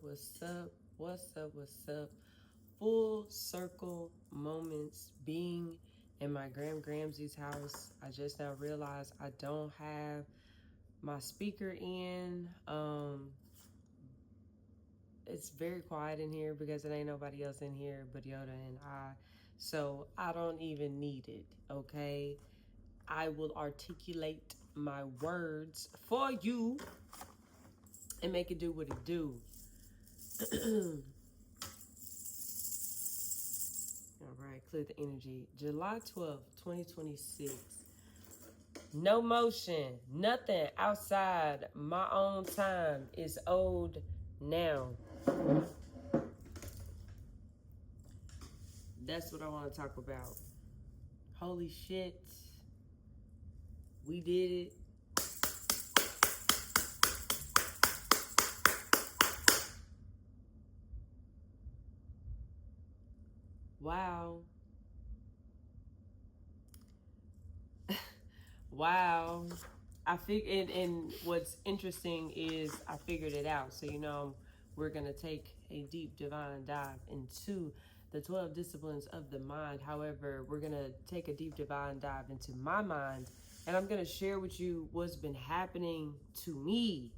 What's up? What's up? What's up? Full circle moments being in my Gramsie's house. I just now realized I don't have my speaker in. It's very quiet in here because it ain't nobody else in here but Yoda and I. So I don't even need it, okay? I will articulate my words for you and make it do what it do. All right, clear the energy. July 12th, 2026. No motion, nothing outside my own time is owed now. That's what I want to talk about. Holy shit. We did it. Wow. Wow. And what's interesting is I figured it out. So, we're going to take a deep divine dive into the 12 disciplines of the mind. However, we're going to take a deep divine dive into my mind. And I'm going to share with you what's been happening to me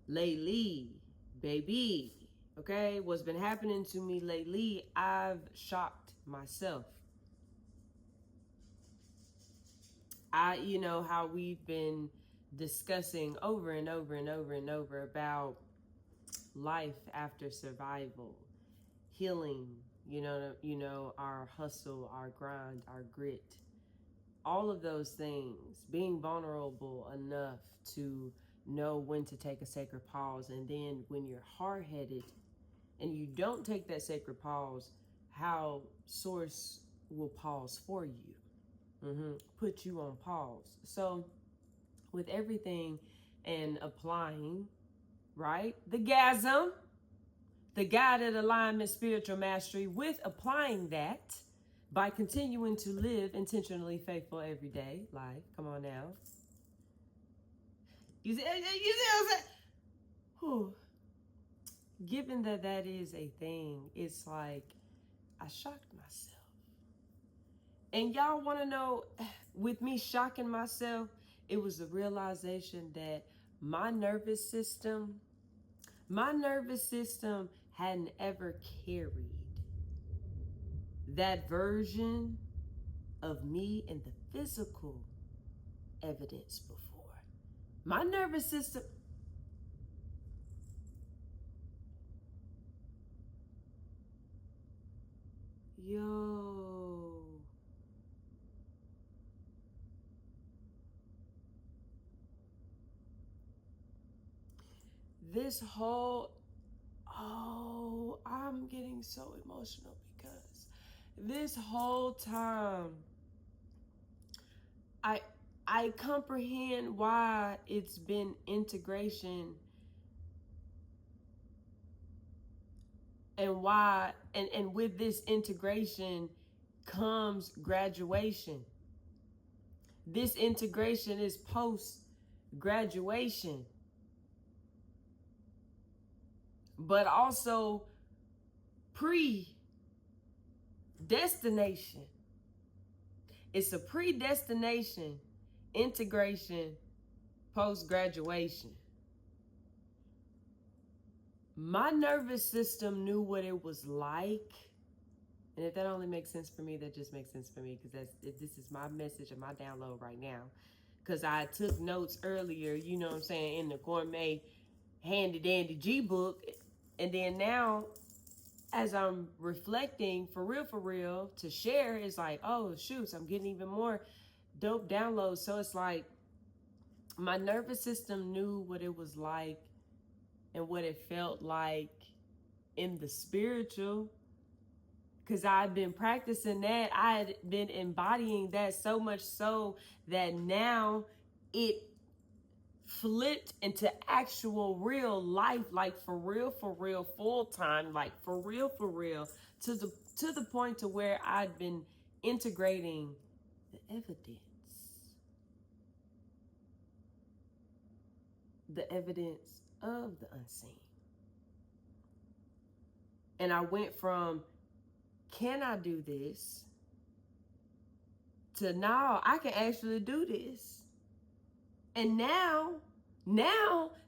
lately, baby. Okay, what's been happening to me lately, I've shocked myself. How we've been discussing over and over and over and over about life after survival, healing, our hustle, our grind, our grit, all of those things, being vulnerable enough to know when to take a sacred pause. And then when you're hard-headed and you don't take that sacred pause, how source will pause for you, put you on pause. So with everything and applying, right, the GOURMET, the guided alignment, spiritual mastery, with applying that by continuing to live intentionally faithful everyday life. Come on now. You see what I'm saying? Whew. Given that is a thing, it's like I shocked myself. And y'all want to know, with me shocking myself, it was the realization that my nervous system hadn't ever carried that version of me in the physical evidence before. My nervous system, this whole, I'm getting so emotional because this whole time I comprehend why it's been integration and why, and with this integration comes graduation. This integration is post-graduation, but also predestination. It's a predestination, integration, post-graduation. My nervous system knew what it was like. And if that only makes sense for me, that just makes sense for me, because this is my message and my download right now. Because I took notes earlier, in the gourmet handy dandy G book. And then now, as I'm reflecting for real to share, it's like, oh shoot, I'm getting even more dope downloads. So it's like my nervous system knew what it was like and what it felt like in the spiritual, because I've been practicing that. I had been embodying that so much so that now it flipped into actual real life, like for real, full time, like for real, to the point to where I'd been integrating the evidence of the unseen. And I went from, can I do this? To now I can actually do this. And now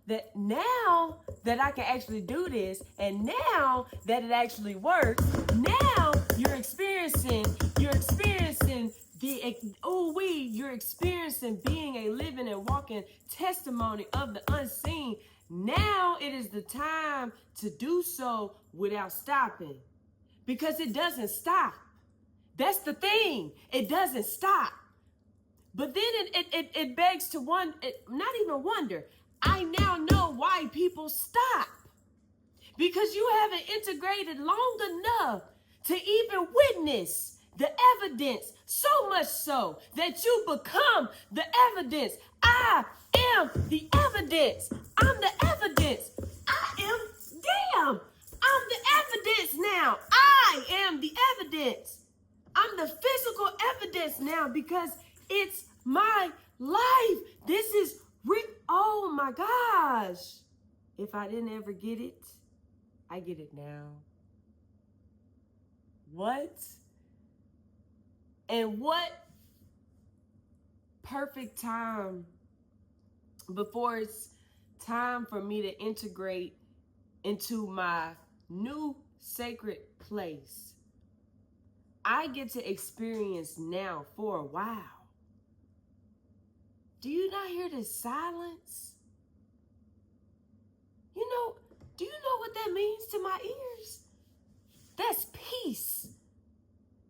that I can actually do this, and now that it actually works, now you're experiencing you're experiencing being a living and walking testimony of the unseen. Now it is the time to do so without stopping, because it doesn't stop. That's the thing. It doesn't stop. But then it begs to not even wonder. I now know why people stop. Because you haven't integrated long enough to even witness the evidence, so much so that you become the evidence. I am the evidence. I'm the evidence. I'm the evidence now. I am the evidence. I'm the physical evidence now, because it's my life. This is oh my gosh. If I didn't ever get it, I get it now. What? And what perfect time before it's time for me to integrate into my new sacred place. I get to experience now for a while. Do you not hear this silence? Do you know what that means to my ears? That's peace.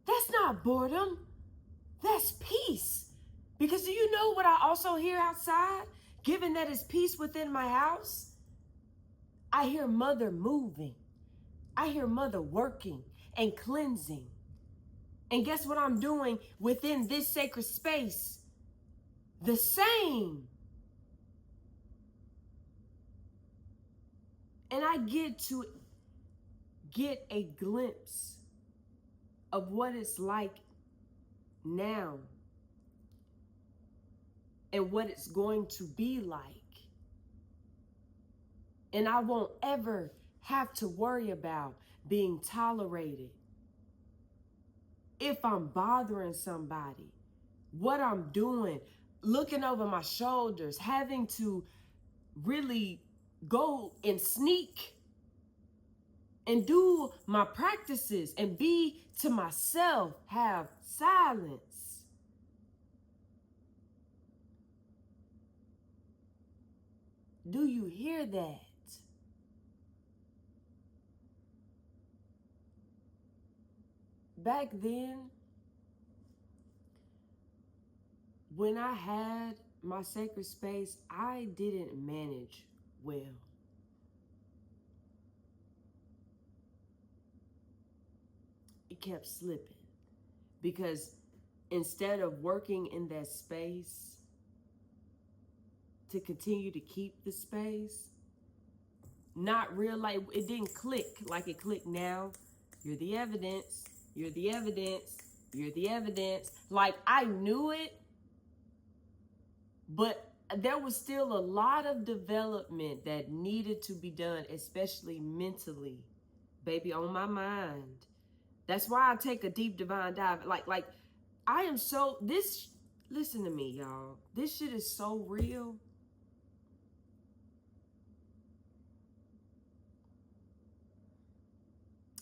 That's not boredom. That's peace. Because do you know what I also hear outside? Given that it's peace within my house, I hear mother moving. I hear mother working and cleansing. And guess what I'm doing within this sacred space? The same. And I get to get a glimpse of what it's like now and what it's going to be like. And I won't ever have to worry about being tolerated. If I'm bothering somebody, what I'm doing, looking over my shoulders, having to really go and sneak and do my practices and be to myself, have silence. Do you hear that? Back then, when I had my sacred space, I didn't manage well. It kept slipping, because instead of working in that space to continue to keep the space, not realize, it didn't click like it clicked now. You're the evidence. You're the evidence. You're the evidence. Like, I knew it, but there was still a lot of development that needed to be done, especially mentally, baby, on my mind. That's why I take a deep divine dive. Like I am so, listen to me, y'all. This shit is so real.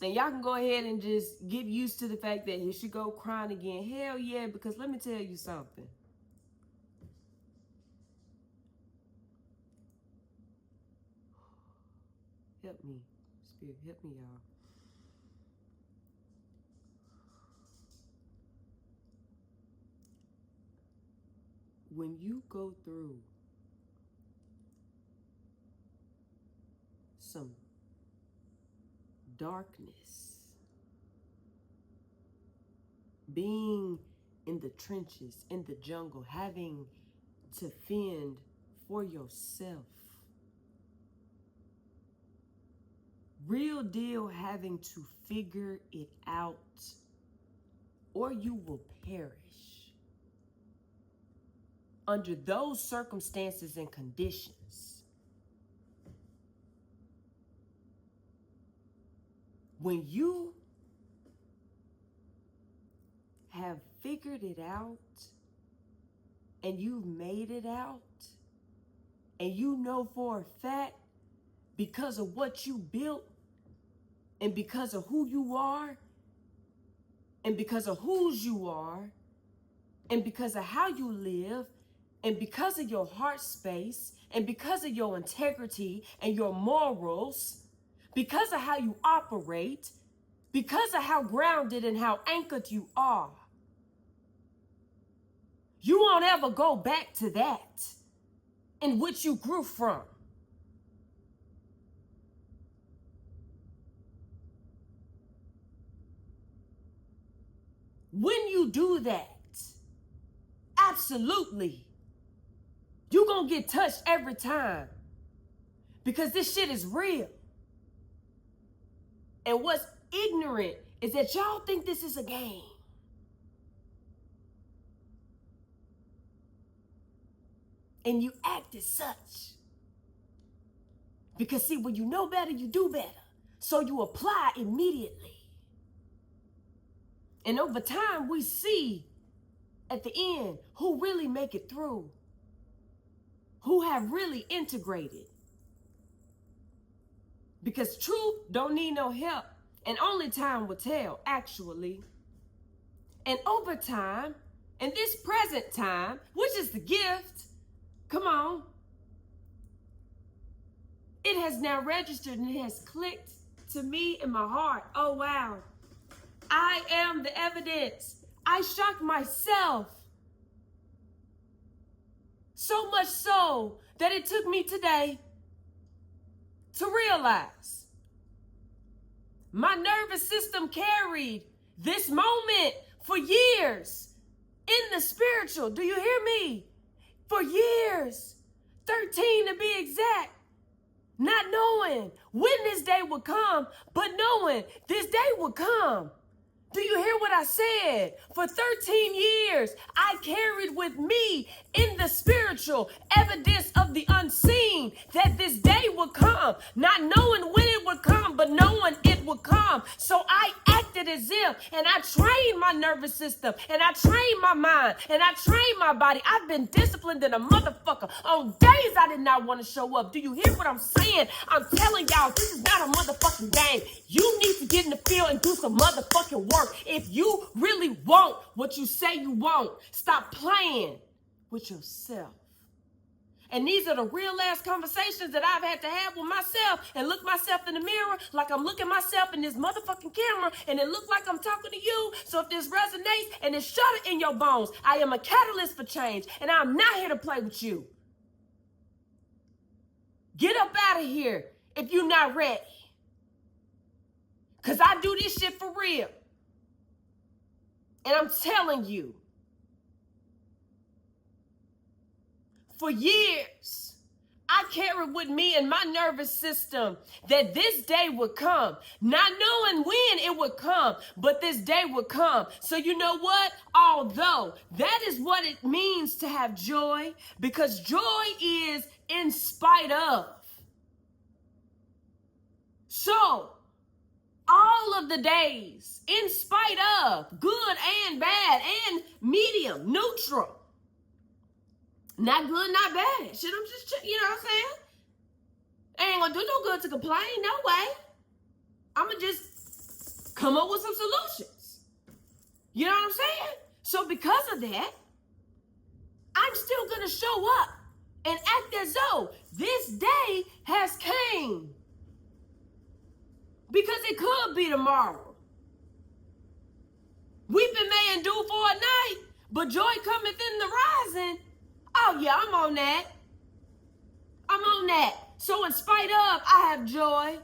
And y'all can go ahead and just get used to the fact that here she go crying again. Hell yeah, because let me tell you something. Help me, Spirit, help me, y'all. When you go through some darkness, being in the trenches, in the jungle, having to fend for yourself, real deal having to figure it out, or you will perish. Under those circumstances and conditions, when you have figured it out and you've made it out, and you know for a fact, because of what you built and because of who you are and because of whose you are and because of how you live and because of your heart space and because of your integrity and your morals, because of how you operate, because of how grounded and how anchored you are, you won't ever go back to that in which you grew from. When you do that, absolutely, you're gonna get touched every time because this shit is real. And what's ignorant is that y'all think this is a game. And you act as such. Because see, when you know better, you do better. So you apply immediately. And over time, we see at the end who really make it through, who have really integrated. Because truth don't need no help, and only time will tell, actually. And over time, in this present time, which is the gift, come on, it has now registered and it has clicked to me in my heart. Oh, wow. I am the evidence. I shocked myself. So much so that it took me today to realize my nervous system carried this moment for years in the spiritual. Do you hear me? For years, 13 to be exact. Not knowing when this day would come, but knowing this day would come. Do you hear what I said? For 13 years, I carried with me in the spiritual evidence of the unseen that this day would come. Not knowing when it would come, but knowing it would come. So I acted as if, and I trained my nervous system, and I trained my mind, and I trained my body. I've been disciplined in a motherfucker on days I did not want to show up. Do you hear what I'm saying? I'm telling y'all, this is not a motherfucking game. You need to get in the field and do some motherfucking work. If you really want what you say you want, stop playing with yourself. And these are the real ass conversations that I've had to have with myself and look myself in the mirror like I'm looking myself in this motherfucking camera and it look like I'm talking to you. So if this resonates and it's shut it in your bones, I am a catalyst for change and I'm not here to play with you. Get up out of here if you're not ready. Because I do this shit for real. And I'm telling you, for years, I carried with me in my nervous system that this day would come, not knowing when it would come, but this day would come. So you know what? Although that is what it means to have joy, because joy is in spite of. So, all of the days, in spite of, good and bad and medium, neutral. Not good, not bad. Shit, I'm just, you know what I'm saying? I ain't gonna do no good to complain, no way. I'm gonna just come up with some solutions. You know what I'm saying? So because of that, I'm still gonna show up and act as though this day has came. Because it could be tomorrow. Weeping may endure for a night, but joy cometh in the rising. Oh yeah, I'm on that. I'm on that. So in spite of, I have joy.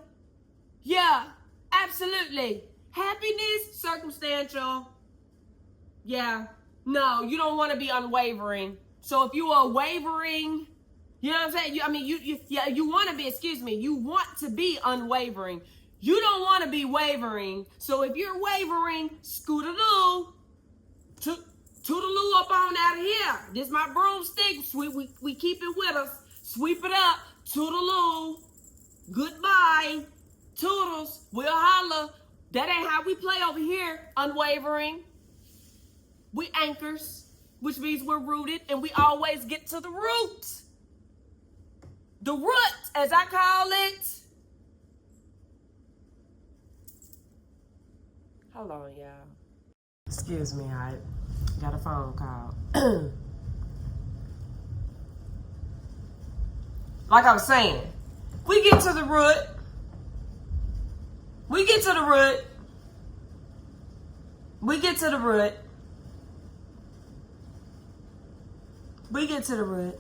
Yeah, absolutely. Happiness, circumstantial. Yeah. No, you don't want to be unwavering. So if you are wavering, you know what I'm saying? You want to be, you want to be unwavering. You don't want to be wavering. So if you're wavering, scootaloo, toodaloo up on out of here. This my broomstick. We keep it with us. Sweep it up. Toodaloo. Goodbye. Toodles. We'll holler That ain't how we play over here. Unwavering. We anchors, which means we're rooted, and we always get to the root. The root, as I call it. Hold on, y'all. Excuse me, I got a phone call. Like I was saying, we get to the root. We get to the root. We get to the root. We get to the root.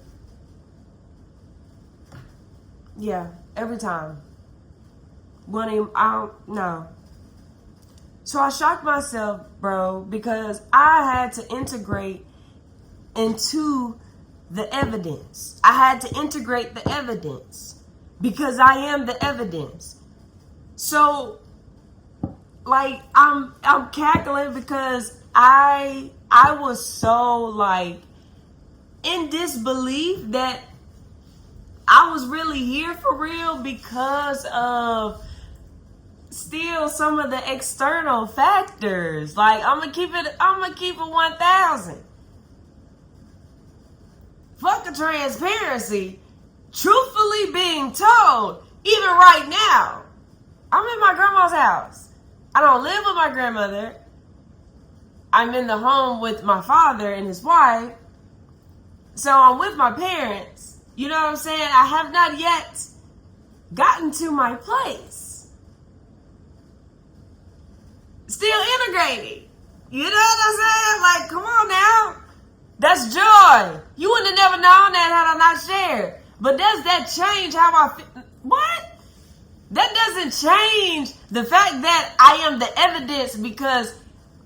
Yeah, every time. I don't know. So I shocked myself, bro, because I had to integrate into the evidence. I had to integrate the evidence because I am the evidence. So, like, I'm cackling because I was so, like, in disbelief that I was really here for real because of still some of the external factors. Like, I'm gonna keep it 1,000. Fuck the transparency. Truthfully being told, even right now, I'm in my grandma's house. I don't live with my grandmother. I'm in the home with my father and his wife. So I'm with my parents. You know what I'm saying? I have not yet gotten to my place. Still integrating. You know what I'm saying? Like, come on now. That's joy. You wouldn't have never known that had I not shared. But does that change how I feel? What? That doesn't change the fact that I am the evidence, because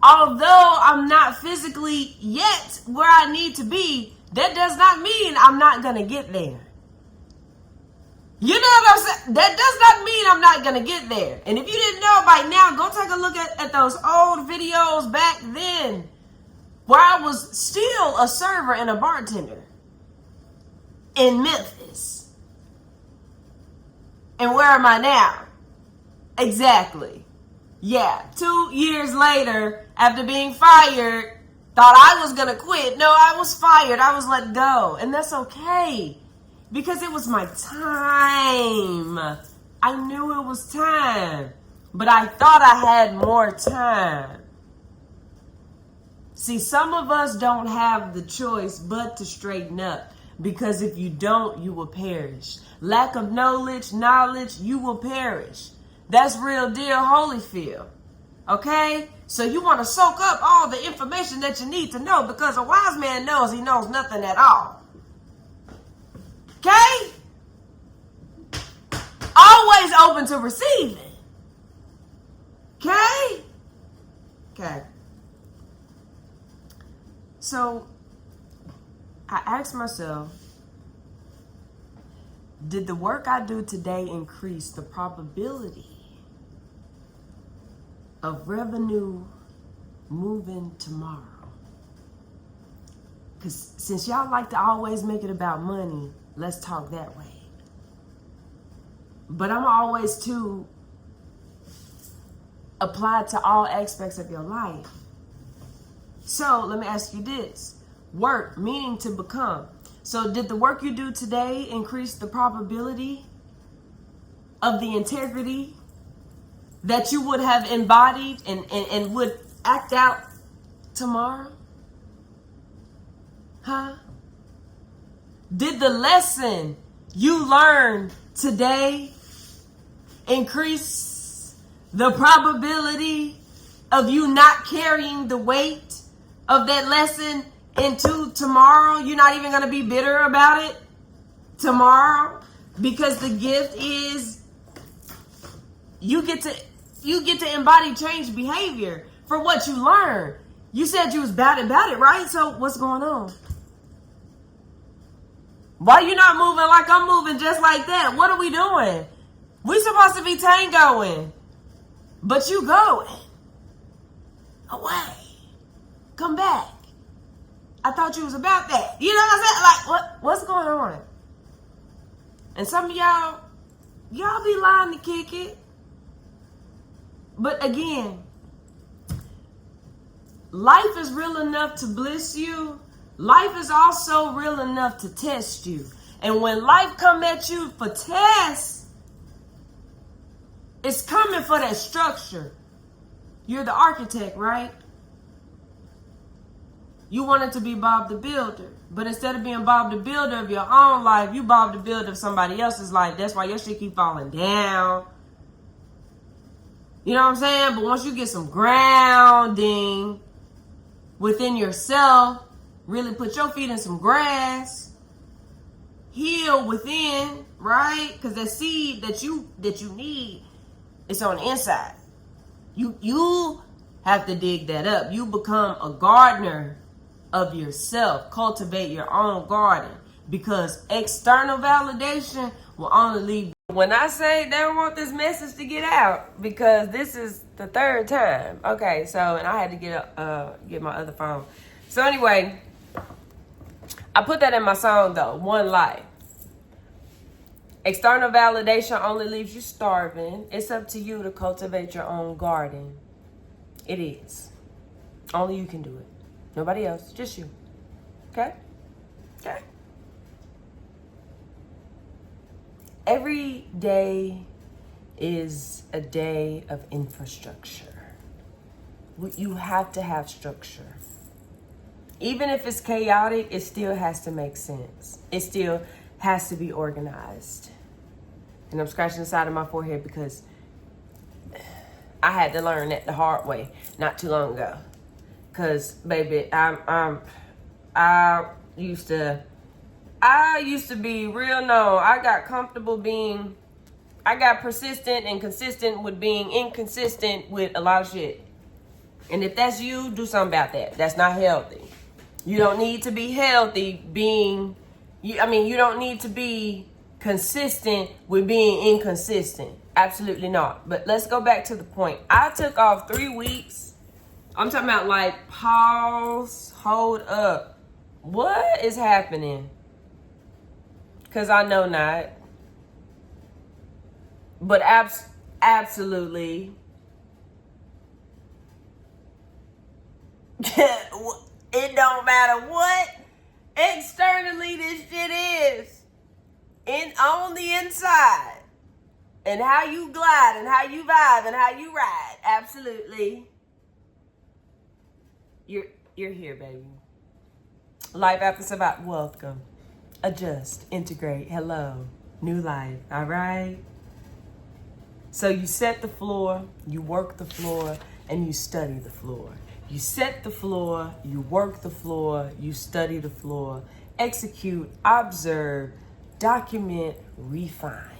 although I'm not physically yet where I need to be, that does not mean I'm not going to get there. You know what I'm saying? That does not mean I'm not going to get there. And if you didn't know by now, go take a look at those old videos back then where I was still a server and a bartender in Memphis. And where am I now? Exactly. Yeah, 2 years later, after being fired, thought I was going to quit. No, I was fired. I was let go. And that's okay. Because it was my time. I knew it was time. But I thought I had more time. See, some of us don't have the choice but to straighten up. Because if you don't, you will perish. Lack of knowledge, you will perish. That's real deal Holyfield. Okay? So you want to soak up all the information that you need to know, because a wise man knows he knows nothing at all. Okay? Always open to receiving. Okay? Okay. So I asked myself, did the work I do today increase the probability of revenue moving tomorrow? Because since y'all like to always make it about money, let's talk that way. But I'm always to apply to all aspects of your life. So let me ask you this. Work, meaning to become. So did the work you do today increase the probability of the integrity that you would have embodied and would act out tomorrow? Huh? Did the lesson you learned today increase the probability of you not carrying the weight of that lesson into tomorrow? You're not even going to be bitter about it tomorrow, because the gift is you get to embody change behavior for what you learned. You said you was bad about it, right? So what's going on? Why you not moving like I'm moving just like that? What are we doing? We supposed to be tangoing, but you going away. Come back. I thought you was about that. You know what I'm saying? Like, what's going on? And some of y'all be lying to kick it. But again, life is real enough to bliss you. Life is also real enough to test you. And when life come at you for tests, it's coming for that structure. You're the architect, right? You wanted to be Bob the Builder. But instead of being Bob the Builder of your own life, you Bob the Builder of somebody else's life. That's why your shit keep falling down. You know what I'm saying? But once you get some grounding within yourself, really put your feet in some grass, heal within, right? Because that seed that you need, it's on the inside. You have to dig that up. You become a gardener of yourself. Cultivate your own garden, because external validation will only leave. When I say they don't want this message to get out, because this is the third time. Okay, so, and I had to get my other phone. So anyway, I put that in my song though, One Life. External validation only leaves you starving. It's up to you to cultivate your own garden. It is. Only you can do it. Nobody else, just you. Okay? Okay. Every day is a day of infrastructure. You have to have structure. Even if it's chaotic, it still has to make sense. It still has to be organized. And I'm scratching the side of my forehead because I had to learn that the hard way not too long ago. Cause baby, I used to be real known. I got persistent and consistent with being inconsistent with a lot of shit. And if that's you, do something about that. That's not healthy. You don't need to be healthy you don't need to be consistent with being inconsistent. Absolutely not. But let's go back to the point. I took off 3 weeks. I'm talking about like pause, hold up. What is happening? Because I know not. But absolutely. It don't matter what externally this shit is. On the inside. And how you glide and how you vibe and how you ride. Absolutely. You're here, baby. Life after survival. Welcome. Adjust. Integrate. Hello. New life. All right? So you set the floor, you work the floor, and you study the floor. You set the floor, you work the floor, you study the floor, execute, observe, document, refine.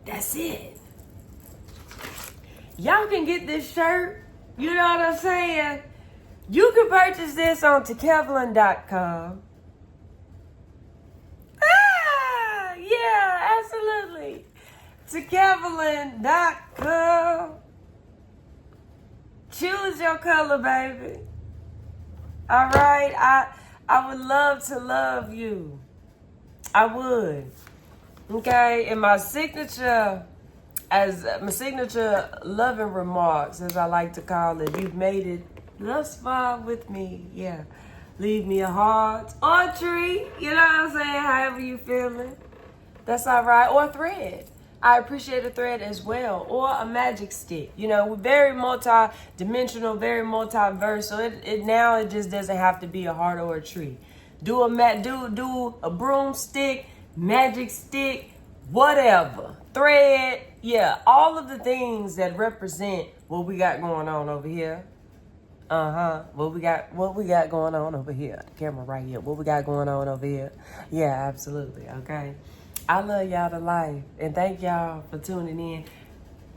That's it. Y'all can get this shirt. You know what I'm saying? You can purchase this on 𝗕𝗘𝗌.com. Yeah, absolutely. 𝗕𝗘𝗌.com. Choose your color, baby. All right? I would love to love you. I would. Okay? And my signature loving remarks, as I like to call it, you've made it thus far with me. Yeah. Leave me a heart or a tree. You know what I'm saying? However you feeling. That's all right. Or a thread. I appreciate a thread as well. Or a magic stick. You know, we're very multi-dimensional, very multiverse. So it just doesn't have to be a heart or a tree. Do a broomstick, magic stick, whatever. Thread. Yeah, all of the things that represent what we got going on over here. What we got going on over here. The camera right here. What we got going on over here. Yeah, absolutely. Okay. I love y'all to life. And thank y'all for tuning in.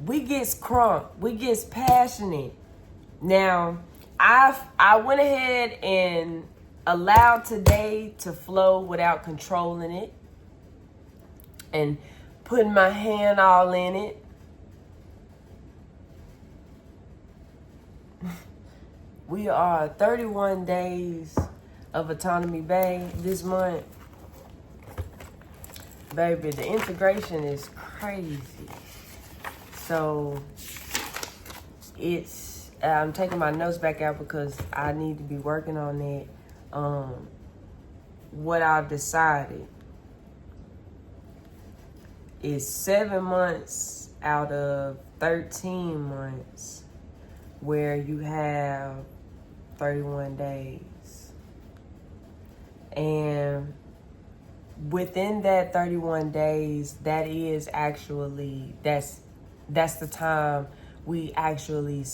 We gets crunk. We gets passionate. Now, I went ahead and allowed today to flow without controlling it. And putting my hand all in it. We are 31 days of Autonomy Bay this month. Baby, the integration is crazy. So I'm taking my notes back out because I need to be working on it. What I've decided is 7 months out of 13 months where you have 31 days. And within that 31 days, that is actually, that's the time we actually,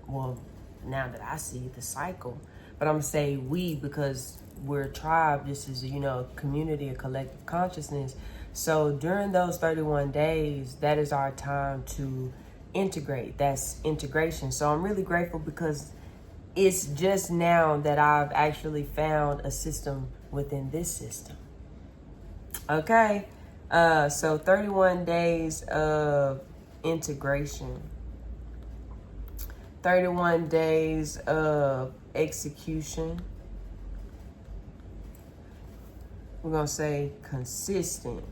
well, now that I see the cycle, but I'm gonna say we because we're a tribe. This is, you know, a community, a collective consciousness. So during those 31 days, that is our time to integrate. That's integration. So I'm really grateful because it's just now that I've actually found a system within this system. Okay. So 31 days of integration. 31 days of execution. We're going to say consistent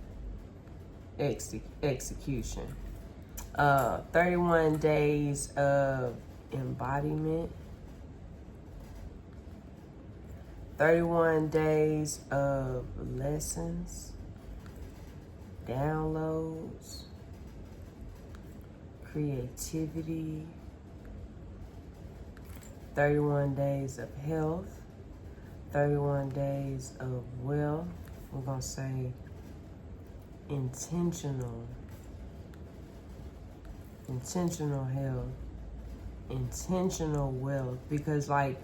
execution. 31 days of embodiment. 31 days of lessons, downloads, creativity. 31 days of health. 31 days of wealth. We're going to say intentional health, intentional wealth, because like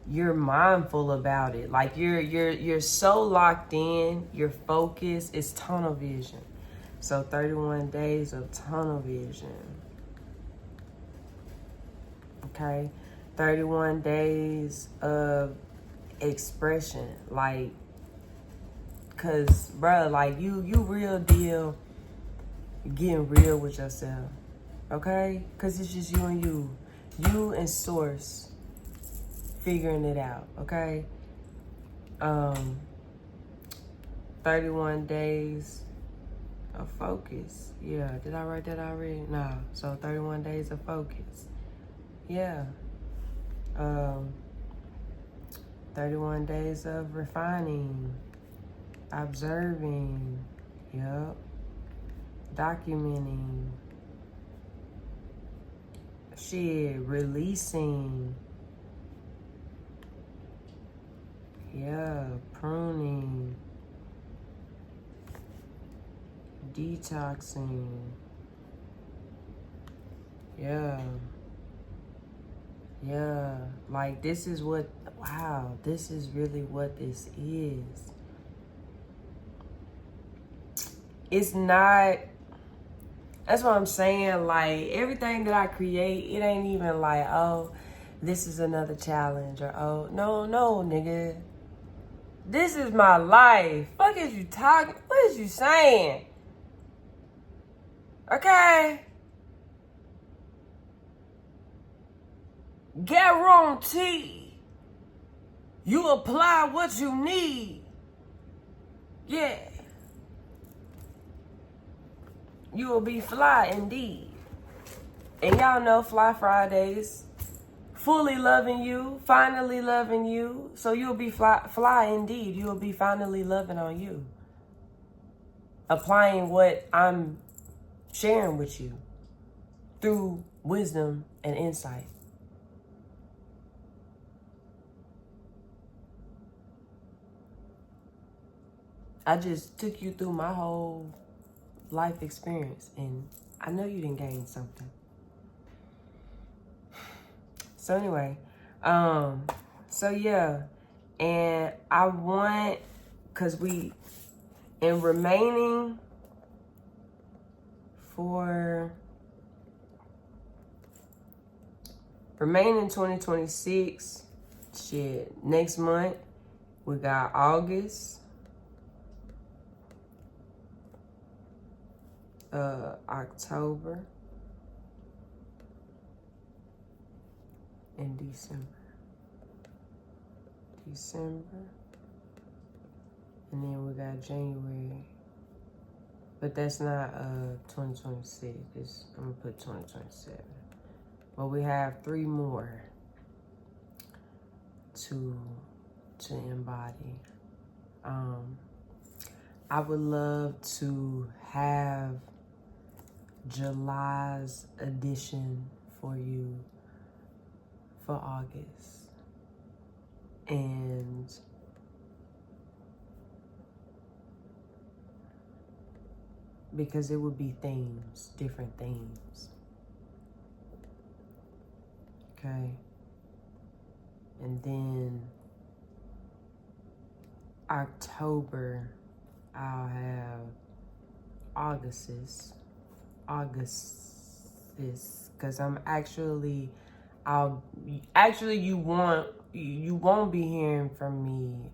you're mindful about it. Like you're so locked in, your focus is tunnel vision. So 31 days of tunnel vision. Okay. 31 days of expression. Like, cause bruh, like you real deal getting real with yourself. Okay? Cause it's just you and you and source figuring it out. Okay? 31 days of focus. Yeah, did I write that already? No. So 31 days of focus. Yeah. 31 days of refining, observing, yep, documenting, shit, releasing, yeah, pruning, detoxing, yeah. Yeah, like this is what, wow, this is really what this is. It's not, that's what I'm saying, like everything that I create, it ain't even like, oh, this is another challenge, or oh, no, nigga. This is my life. Fuck is you talking, what is you saying? Okay? Guarantee you apply what you need. Yeah. You will be fly indeed. And y'all know Fly Fridays. Fully loving you, finally loving you. So you'll be fly indeed. You will be finally loving on you. Applying what I'm sharing with you through wisdom and insight. I just took you through my whole life experience, and I know you didn't gain something. So anyway, so yeah, and I want, cause in remaining 2026, shit, next month, we got August, October, and December, and then we got January, but that's not 2026. I'm gonna put 2027. But we have 3 more to embody. I would love to have July's edition for you for August. And because it would be themes, different themes. Okay. And then October, I'll have August, because I'm actually, you won't be hearing from me.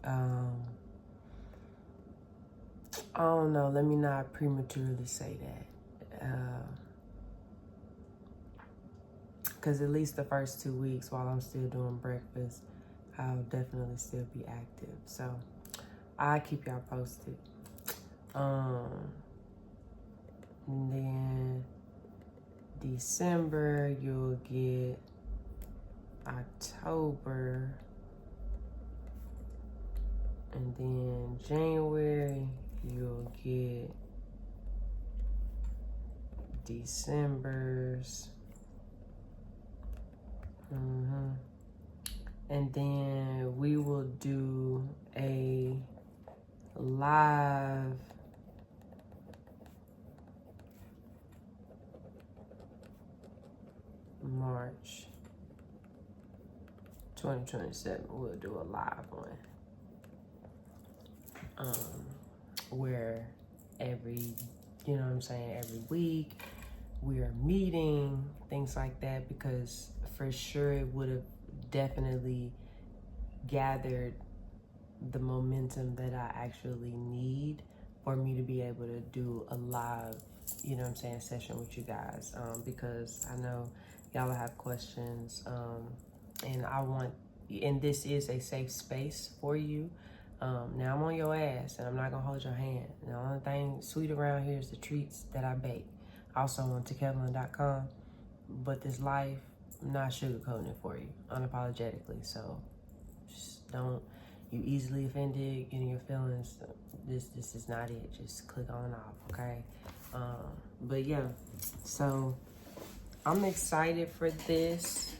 I don't know, let me not prematurely say that. Because at least the first 2 weeks while I'm still doing breakfast, I'll definitely still be active. So I'll keep y'all posted. And then December, you'll get October. And then January, you'll get December's. And then we will do a live March 2027. We'll do a live one. Where every week we are meeting, things like that, because for sure it would have definitely gathered the momentum that I actually need for me to be able to do a live, session with you guys. Because I know y'all have questions, and this is a safe space for you. Now I'm on your ass and I'm not gonna hold your hand. The only thing sweet around here is the treats that I bake. Also on 𝗬𝗓𝗏.com. But this life, I'm not sugarcoating it for you, unapologetically. So just don't, you easily offended, getting your feelings, this is not it. Just click on off, okay? But yeah, so I'm excited for this.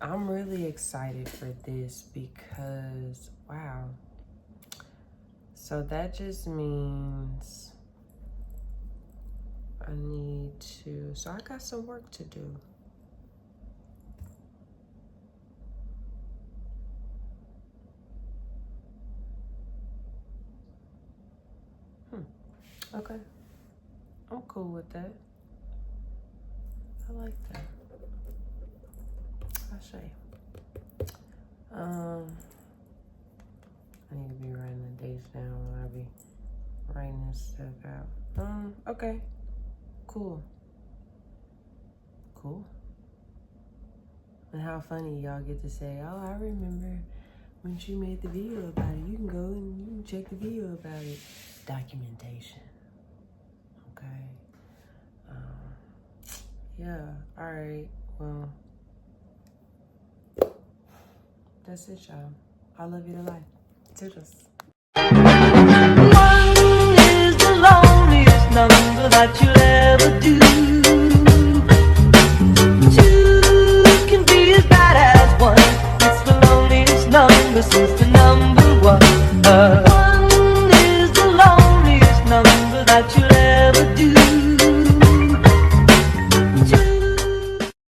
I'm really excited for this because, wow. So that just means I got some work to do. Okay. I'm cool with that. I like that. I'll show you. I need to be writing the dates down when I be writing this stuff out. Okay. Cool. And how funny y'all get to say, oh, I remember when she made the video about it. You can go and you can check the video about it. Documentation. Okay. Yeah, all right. Well, that's it, y'all. I love you to life. Toodles.